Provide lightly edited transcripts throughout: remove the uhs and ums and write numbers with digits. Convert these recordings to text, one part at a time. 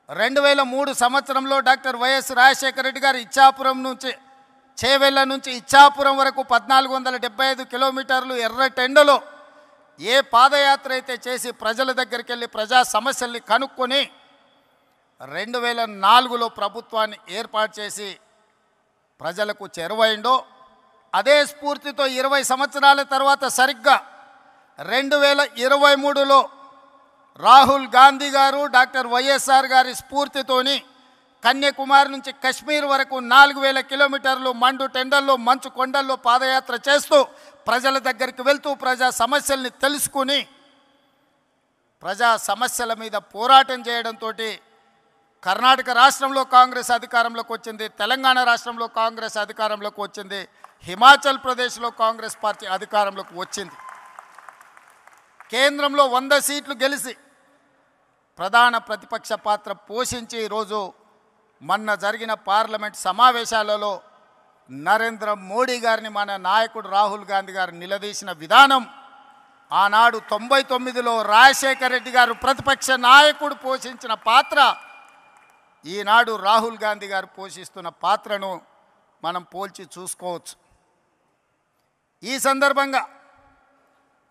2003 సంవత్సరంలో doctor YS Rajasekhara Reddy గారు ఇచ్చాపురం నుంచి చేవెళ్ళ నుంచి ఇచ్చాపురం వరకు 1475 కిలోమీటర్లు ఎర్రటెండలో ఏ పాదయాత్ర అయితే చేసి ప్రజల దగ్గరికి వెళ్ళి ప్రజా సమస్యల్ని కనుక్కొని 2004లో ప్రభుత్వాన్ని ఏర్పాటు చేసి ప్రజలకు చేరువైండో అదే స్ఫూర్తితో 20 సంవత్సరాల తర్వాత సరిగ్గా 2023లో రాహుల్ గాంధీ గారు డాక్టర్ వైఎస్ఆర్ గారి స్ఫూర్తితోని కన్యాకుమారి నుంచి కశ్మీర్ వరకు 4000 కిలోమీటర్లు మండు టెండల్లో మంచు కొండల్లో పాదయాత్ర చేస్తూ ప్రజల దగ్గరికి వెళ్తూ ప్రజా సమస్యల్ని తెలుసుకుని ప్రజా సమస్యల మీద పోరాటం చేయడంతో కర్ణాటక రాష్ట్రంలో కాంగ్రెస్ అధికారంలోకి వచ్చింది, తెలంగాణ రాష్ట్రంలో కాంగ్రెస్ అధికారంలోకి వచ్చింది, హిమాచల్ ప్రదేశ్లో కాంగ్రెస్ పార్టీ అధికారంలోకి వచ్చింది. కేంద్రంలో 100 సీట్లు గెలిచి ప్రధాన ప్రతిపక్ష పాత్ర పోషించి ఈరోజు మొన్న జరిగిన పార్లమెంట్ సమావేశాలలో నరేంద్ర మోడీ గారిని మన నాయకుడు రాహుల్ గాంధీ గారు నిలదీసిన విధానం, ఆనాడు 99లో రాజశేఖర రెడ్డి గారు ప్రతిపక్ష నాయకుడు పోషించిన పాత్ర, ఈనాడు రాహుల్ గాంధీ గారు పోషిస్తున్న పాత్రను మనం పోల్చి చూసుకోవచ్చు. ఈ సందర్భంగా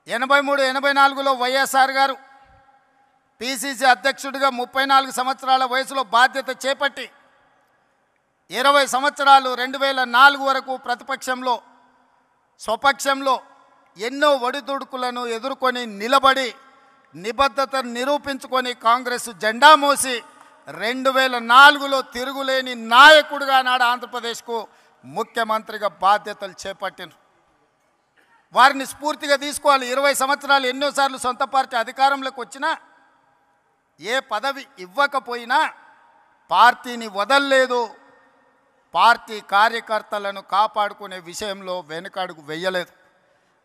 83-84లో వైఎస్ఆర్ గారు పిసిసి అధ్యక్షుడిగా 34 సంవత్సరాల వయసులో బాధ్యత చేపట్టి 20 సంవత్సరాలు 2004 వరకు ప్రతిపక్షంలో స్వపక్షంలో ఎన్నో ఒడిదుడుకులను ఎదుర్కొని నిలబడి నిబద్ధతను నిరూపించుకొని కాంగ్రెస్ జెండా మోసి 2004లో తిరుగులేని నాయకుడిగా నాడు ఆంధ్రప్రదేశ్కు ముఖ్యమంత్రిగా బాధ్యతలు చేపట్టిన వారిని స్ఫూర్తిగా తీసుకోవాలి. 20 సంవత్సరాలు ఎన్నోసార్లు సొంత పార్టీ అధికారంలోకి వచ్చినా ఏ పదవి ఇవ్వకపోయినా పార్టీని వదల్లేదు, పార్టీ కార్యకర్తలను కాపాడుకునే విషయంలో వెనుకడుగు వేయలేదు.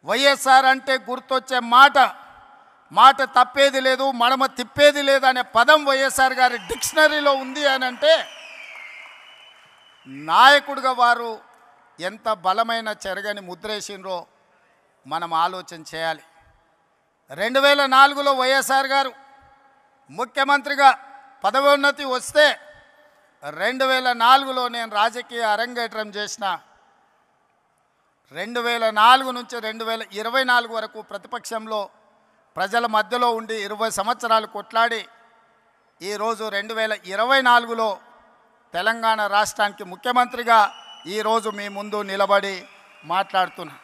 వైఎస్ఆర్ అంటే గుర్తొచ్చే మాట తప్పేది లేదు, మడమ తిప్పేది లేదు అనే పదం వైఎస్ఆర్ గారి డిక్షనరీలో ఉంది అని అంటే నాయకుడిగా వారు ఎంత బలమైన చెరగని ముద్రేసినరో మనం ఆలోచన చేయాలి. 2004లో వైఎస్ఆర్ గారు ముఖ్యమంత్రిగా పదవోన్నతి వస్తే 2004లో నేను రాజకీయ అరంగేట్రం చేసిన 2004 నుంచి 2024 వరకు ప్రతిపక్షంలో ప్రజల మధ్యలో ఉండి 20 సంవత్సరాలు కొట్లాడి ఈరోజు 2024లో తెలంగాణ రాష్ట్రానికి ముఖ్యమంత్రిగా ఈరోజు మీ ముందు నిలబడి మాట్లాడుతున్నా.